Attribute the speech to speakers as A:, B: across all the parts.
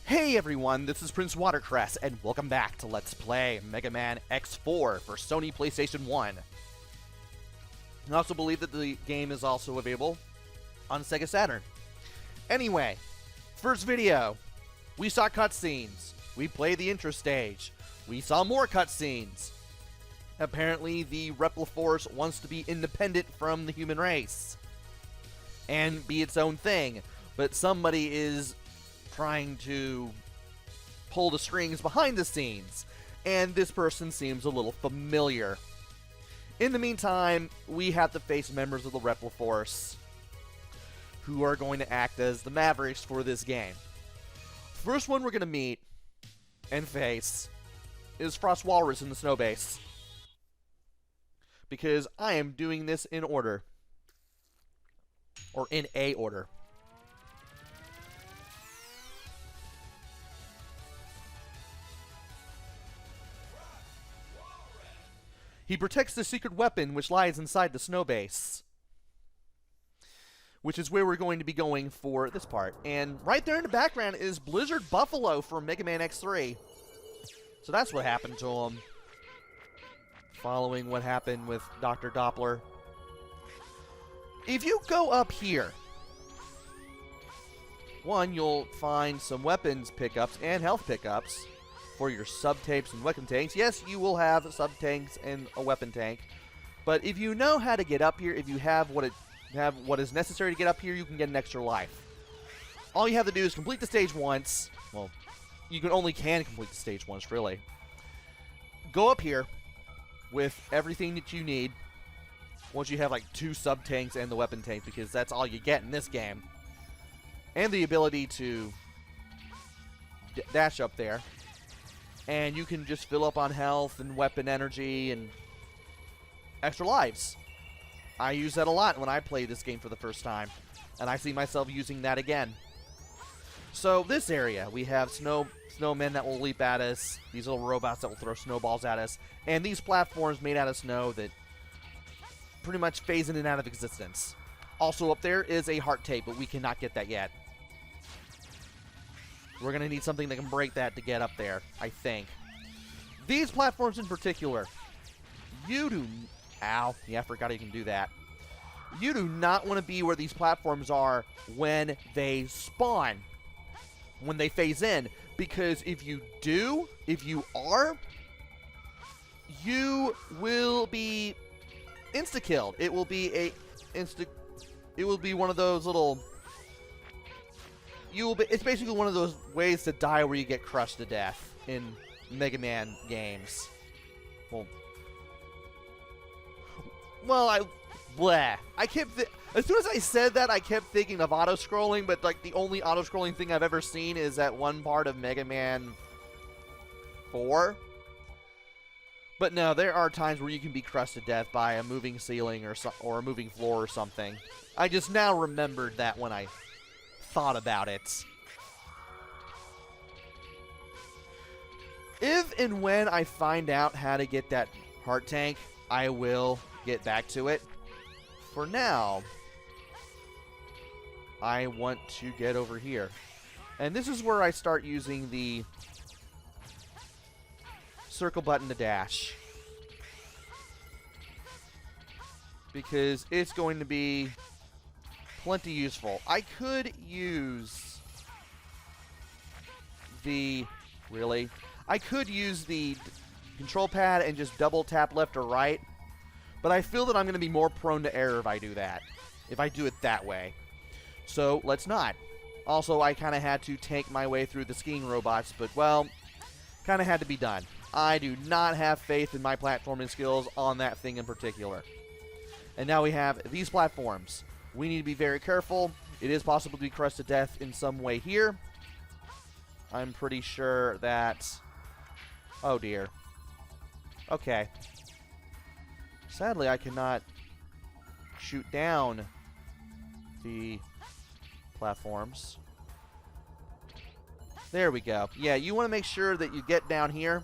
A: Hey everyone, this is PrinceWatercress, and welcome back to Let's Play Mega Man X4 for Sony PlayStation 1. I also believe that the game is also available on Sega Saturn. Anyway, first video, we saw cutscenes. We played the intro stage. We saw more cutscenes. Apparently, the Repliforce wants to be independent from the human race and be its own thing, but somebody is trying to pull the strings behind the scenes, and this person seems a little familiar. In the meantime, we have to face members of the Repliforce who are going to act as the Mavericks for this game. First one we're going to meet and face is Walrus in the snow base, because I am doing this in order, or in a order. He protects the secret weapon which lies inside the snow base, which is where we're going to be going for this part. And right there in the background is Blizzard Buffalo from Mega Man X3. So that's what happened to him, following what happened with Dr. Doppler. If you go up here, one, you'll find some weapons pickups and health pickups for your sub-tapes and weapon tanks. Yes, you will have sub-tanks and a weapon tank, but if you know how to get up here, if you have what is necessary to get up here, you can get an extra life. All you have to do is complete the stage once. Well, you can complete the stage once, really. Go up here with everything that you need. Once you have like 2 sub-tanks and the weapon tank, because that's all you get in this game. And the ability to dash up there. And you can just fill up on health and weapon energy and extra lives. I use that a lot when I play this game for the first time, and I see myself using that again. So this area, we have snowmen that will leap at us, these little robots that will throw snowballs at us, and these platforms made out of snow that pretty much phase in and out of existence. Also up there is a heart tape, but we cannot get that yet. We're going to need something that can break that to get up there, I think. These platforms in particular, you do... Ow. Yeah, I forgot you can do that. You do not want to be where these platforms are when they spawn, when they phase in. Because if you do, if you are, you will be insta-killed. It will be it will be one of those little... It's basically one of those ways to die where you get crushed to death in Mega Man games. I kept as soon as I said that, I kept thinking of auto-scrolling, but like the only auto-scrolling thing I've ever seen is that one part of Mega Man 4. But no, there are times where you can be crushed to death by a moving ceiling or a moving floor or something. I just now remembered that when I thought about it. If and when I find out how to get that heart tank, I will get back to it. For now, I want to get over here. And this is where I start using the circle button to dash, because it's going to be plenty useful. I could use the... Really? I could use the control pad and just double tap left or right, but I feel that I'm going to be more prone to error if I do that. If I do it that way. So, let's not. Also, I kind of had to tank my way through the skiing robots, but, well, kind of had to be done. I do not have faith in my platforming skills on that thing in particular. And now we have these platforms. We need to be very careful. It is possible to be crushed to death in some way here. I'm pretty sure that... Oh, dear. Okay. Sadly, I cannot shoot down the platforms. There we go. Yeah, you want to make sure that you get down here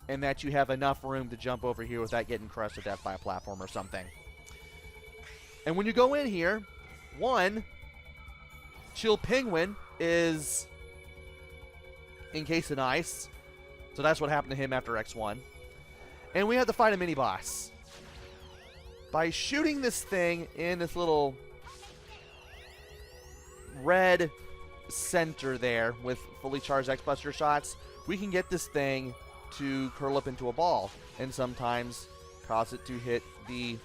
A: and that you have enough room to jump over here without getting crushed to death by a platform or something. And when you go in here, one, Chill Penguin is encased in ice. So that's what happened to him after X1. And we had to fight a mini-boss. By shooting this thing in this little red center there with fully charged X-Buster shots, we can get this thing to curl up into a ball and sometimes cause it to hit the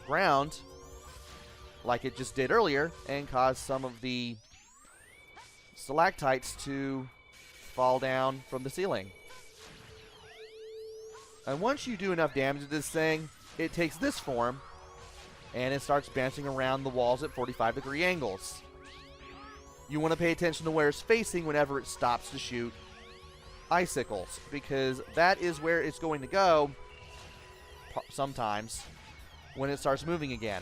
A: ground like it just did earlier and cause some of the stalactites to fall down from the ceiling. And once you do enough damage to this thing, it takes this form and it starts bouncing around the walls at 45-degree angles. You want to pay attention to where it's facing whenever it stops to shoot icicles, because that is where it's going to go sometimes when it starts moving again.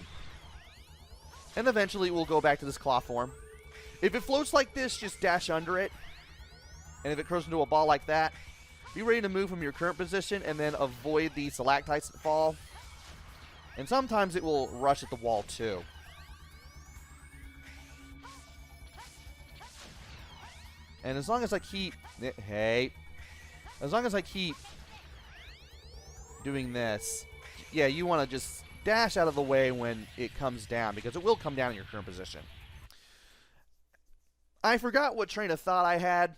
A: And eventually it will go back to this claw form. If it floats like this, just dash under it. And if it curls into a ball like that, be ready to move from your current position and then avoid the stalactites that fall. And sometimes it will rush at the wall too. And as long as I keep... Hey. As long as I keep doing this, yeah, you want to just dash out of the way when it comes down, because it will come down in your current position. I forgot what train of thought I had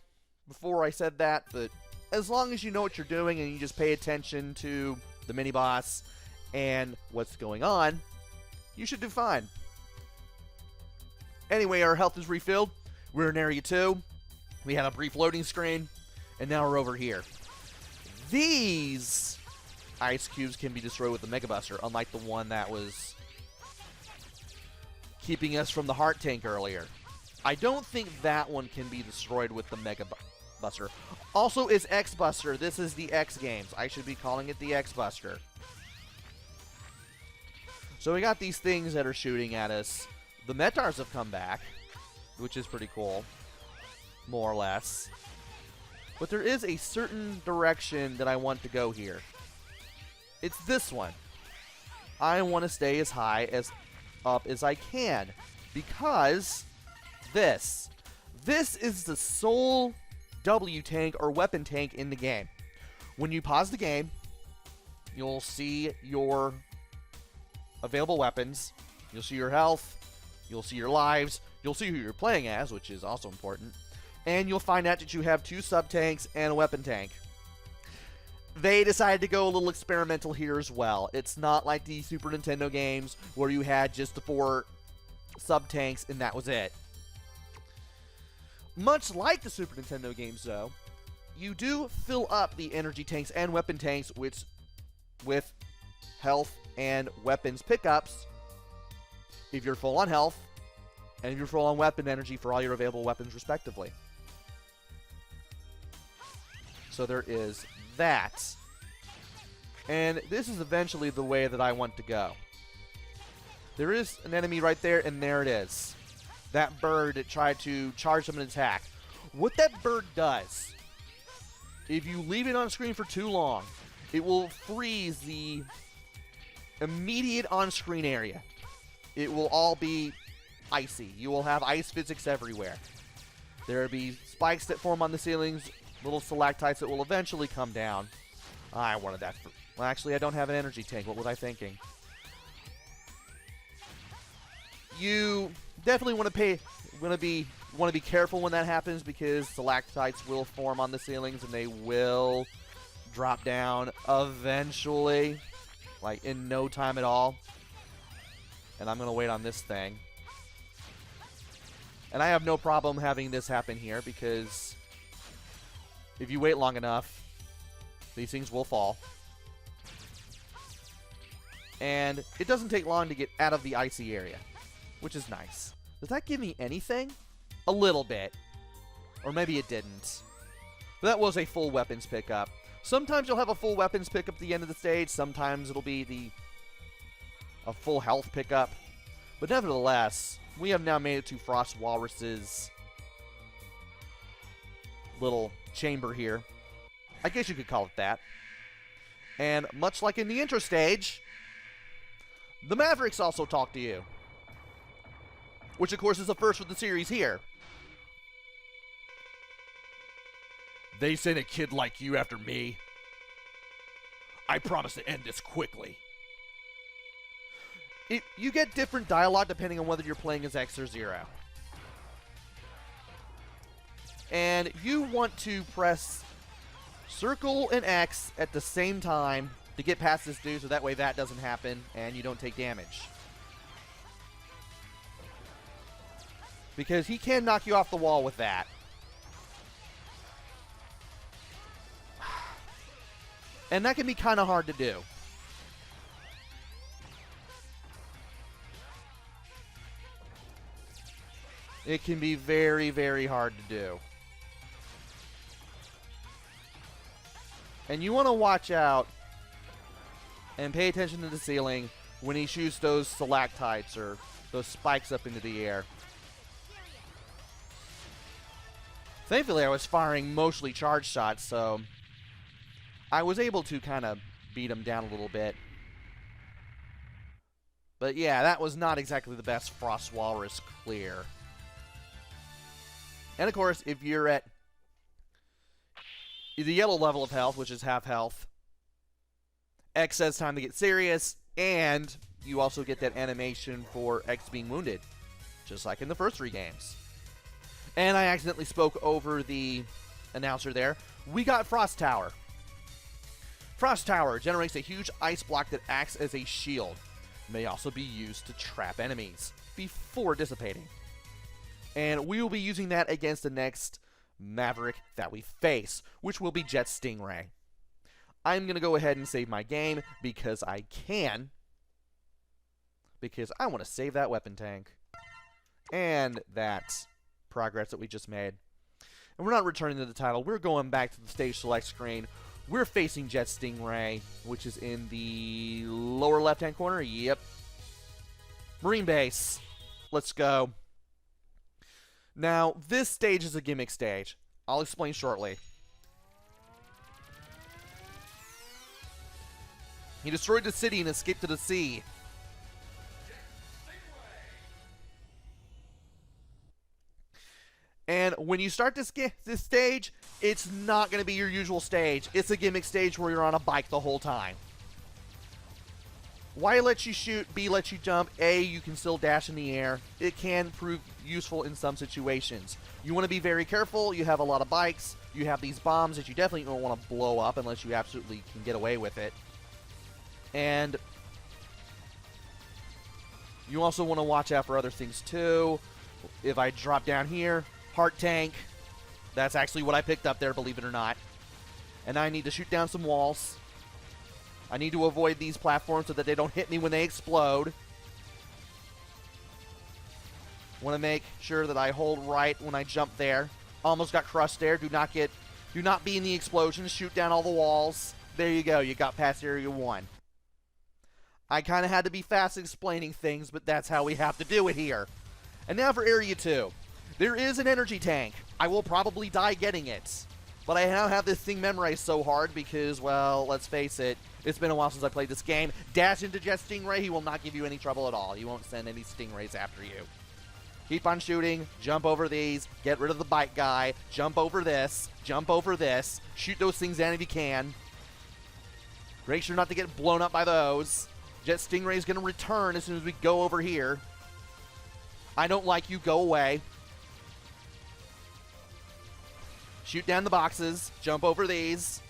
A: before I said that, but as long as you know what you're doing and you just pay attention to the mini-boss and what's going on, you should do fine. Anyway, our health is refilled. We're in Area 2. We had a brief loading screen, and now we're over here. These ice cubes can be destroyed with the Mega Buster, unlike the one that was keeping us from the Heart Tank earlier. I don't think that one can be destroyed with the Mega Buster. Also, it's X-Buster. This is the X Games. I should be calling it the X-Buster. So we got these things that are shooting at us. The Metars have come back, which is pretty cool. More or less. But there is a certain direction that I want to go here. It's this one. I want to stay as high as up as I can, because this is the sole W tank or weapon tank in the game. When you pause the game, you'll see your available weapons, you'll see your health, you'll see your lives, you'll see who you're playing as, which is also important, and you'll find out that you have 2 sub-tanks and a weapon tank. They decided to go a little experimental here as well. It's not like the Super Nintendo games where you had just the 4 sub-tanks and that was it. Much like the Super Nintendo games, though, you do fill up the energy tanks and weapon tanks with health and weapons pickups if you're full on health and if you're full on weapon energy for all your available weapons respectively. So there is that. And this is eventually the way that I want to go. There is an enemy right there, and there it is. That bird that tried to charge them an attack. What that bird does, if you leave it on screen for too long, it will freeze the immediate on-screen area. It will all be icy. You will have ice physics everywhere. There will be spikes that form on the ceilings, little stalactites that will eventually come down. I wanted that. Well, actually, I don't have an energy tank. What was I thinking? You definitely want to be careful when that happens, because stalactites will form on the ceilings and they will drop down eventually, like in no time at all. And I'm going to wait on this thing. And I have no problem having this happen here, because if you wait long enough, these things will fall. And it doesn't take long to get out of the icy area, which is nice. Does that give me anything? A little bit. Or maybe it didn't. But that was a full weapons pickup. Sometimes you'll have a full weapons pickup at the end of the stage. Sometimes it'll be a full health pickup. But nevertheless, we have now made it to Frost Walrus's little chamber here. I guess you could call it that. And much like in the intro stage, the Mavericks also talk to you. Which, of course, is the first for the series here. They sent a kid like you after me. I promise to end this quickly. You get different dialogue depending on whether you're playing as X or Zero. And you want to press circle and X at the same time to get past this dude, so that way that doesn't happen and you don't take damage. Because he can knock you off the wall with that. And that can be kind of hard to do. It can be very, very hard to do. And you want to watch out and pay attention to the ceiling when he shoots those stalactites or those spikes up into the air. Thankfully, I was firing mostly charge shots, so I was able to kind of beat him down a little bit. But yeah, that was not exactly the best Frost Walrus clear. And of course, if you're at the yellow level of health, which is half health, X says time to get serious, and you also get that animation for X being wounded, just like in the first 3 games. And I accidentally spoke over the announcer there. We got Frost Tower. Frost Tower generates a huge ice block that acts as a shield. May also be used to trap enemies before dissipating. And we will be using that against the next Maverick that we face, which will be Jet Stingray. I'm going to go ahead and save my game because I can. Because I want to save that weapon tank. And that progress that we just made. And we're not returning to the title. We're going back to the stage select screen. We're facing Jet Stingray, which is in the lower left-hand corner. Yep. Marine Base. Let's go. Now, this stage is a gimmick stage. I'll explain shortly. He destroyed the city and escaped to the sea. And when you start this stage, it's not going to be your usual stage. It's a gimmick stage where you're on a bike the whole time. Y lets you shoot, B lets you jump, A, you can still dash in the air. It can prove useful in some situations. You want to be very careful. You have a lot of bikes. You have these bombs that you definitely don't want to blow up unless you absolutely can get away with it. And you also want to watch out for other things too. If I drop down here, heart tank. That's actually what I picked up there, believe it or not. And I need to shoot down some walls. I need to avoid these platforms so that they don't hit me when they explode. Want to make sure that I hold right when I jump there. Almost got crushed there. Do not be in the explosions. Shoot down all the walls. There you go. You got past Area 1. I kind of had to be fast explaining things, but that's how we have to do it here. And now for Area 2. There is an energy tank. I will probably die getting it. But I now have this thing memorized so hard because, well, let's face it, it's been a while since I played this game. Dash into Jet Stingray, he will not give you any trouble at all. He won't send any Stingrays after you. Keep on shooting, jump over these, get rid of the bike guy, jump over this, shoot those things down if you can. Make sure not to get blown up by those. Jet Stingray is going to return as soon as we go over here. I don't like you, go away. Shoot down the boxes, jump over these,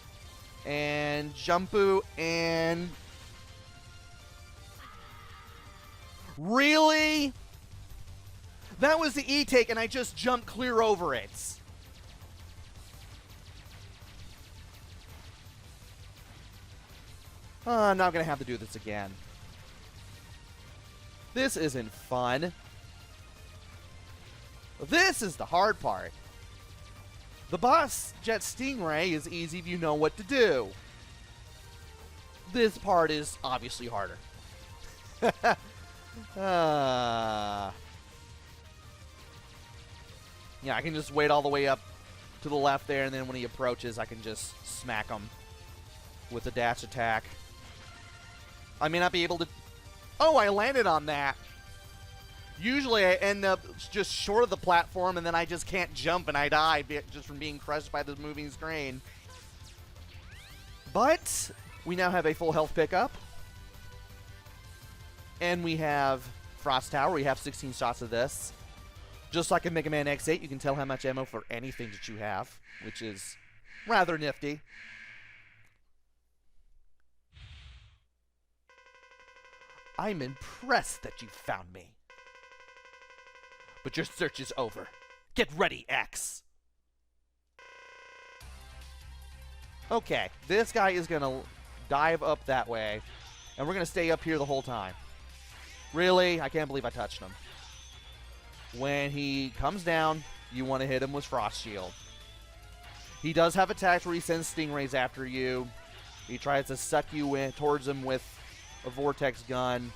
A: and jumpu, and... Really? That was the E-take, and I just jumped clear over it. I'm not going to have to do this again. This isn't fun. This is the hard part. The boss, Jet Stingray, is easy if you know what to do. This part is obviously harder. Yeah, I can just wait all the way up to the left there, and then when he approaches, I can just smack him with a dash attack. I may not be able to... Oh, I landed on that. Usually I end up just short of the platform, and then I just can't jump and I die just from being crushed by the moving screen. But we now have a full health pickup. And we have Frost Tower. We have 16 shots of this. Just like in Mega Man X8, you can tell how much ammo for anything that you have, which is rather nifty. I'm impressed that you found me. But your search is over. Get ready, X. Okay, this guy is going to dive up that way, and we're going to stay up here the whole time. Really? I can't believe I touched him. When he comes down, you want to hit him with Frost Shield. He does have attacks where he sends Stingrays after you. He tries to suck you in towards him with a Vortex gun,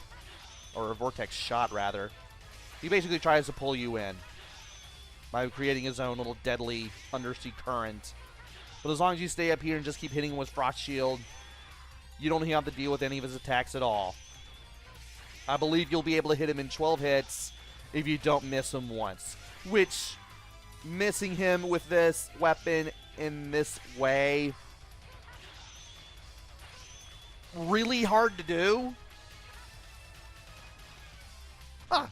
A: or a Vortex shot, rather. He basically tries to pull you in by creating his own little deadly undersea current. But as long as you stay up here and just keep hitting him with Frost Shield, you don't have to deal with any of his attacks at all. I believe you'll be able to hit him in 12 hits if you don't miss him once. Which, missing him with this weapon in this way, really hard to do. Huh.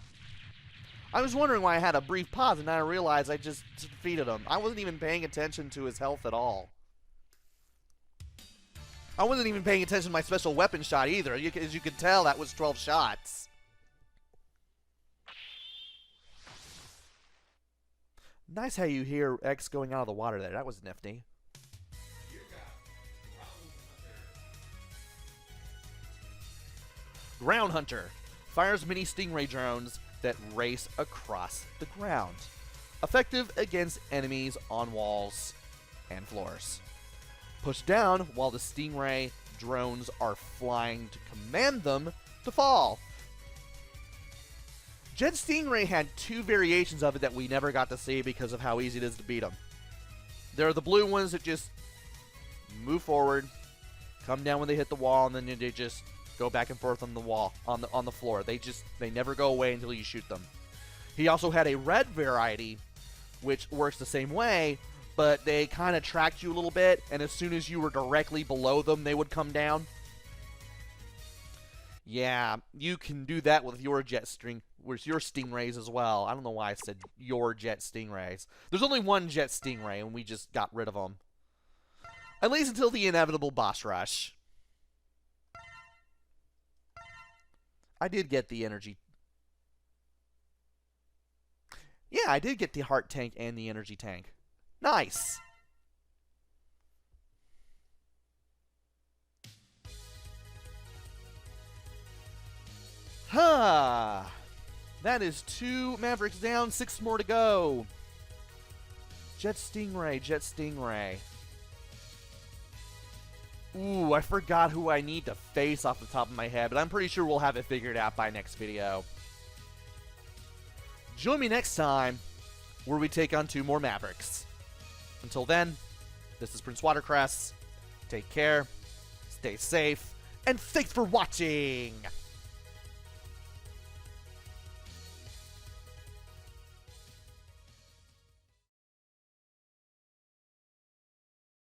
A: I was wondering why I had a brief pause, and then I realized I just defeated him. I wasn't even paying attention to his health at all. I wasn't even paying attention to my special weapon shot either. As you can tell, that was 12 shots. Nice how you hear X going out of the water there. That was nifty. Ground Hunter fires mini Stingray drones that race across the ground. Effective against enemies on walls and floors. Push down while the Stingray drones are flying to command them to fall. Jet Stingray had two variations of it that we never got to see because of how easy it is to beat them. There are the blue ones that just move forward, come down when they hit the wall, and then they just go back and forth on the wall, on the floor. They never go away until you shoot them. He also had a red variety, which works the same way, but they kind of tracked you a little bit, and as soon as you were directly below them, they would come down. Yeah, you can do that with your Stingrays as well. I don't know why I said your Jet Stingrays. There's only one Jet Stingray, and we just got rid of them. At least until the inevitable boss rush. I did get the energy. Yeah, I did get the heart tank and the energy tank. Nice. Huh. That is 2 Mavericks down, 6 more to go. Jet Stingray, Jet Stingray. Ooh, I forgot who I need to face off the top of my head, but I'm pretty sure we'll have it figured out by next video. Join me next time where we take on 2 more Mavericks. Until then, this is PrinceWatercress. Take care, stay safe, and thanks for watching!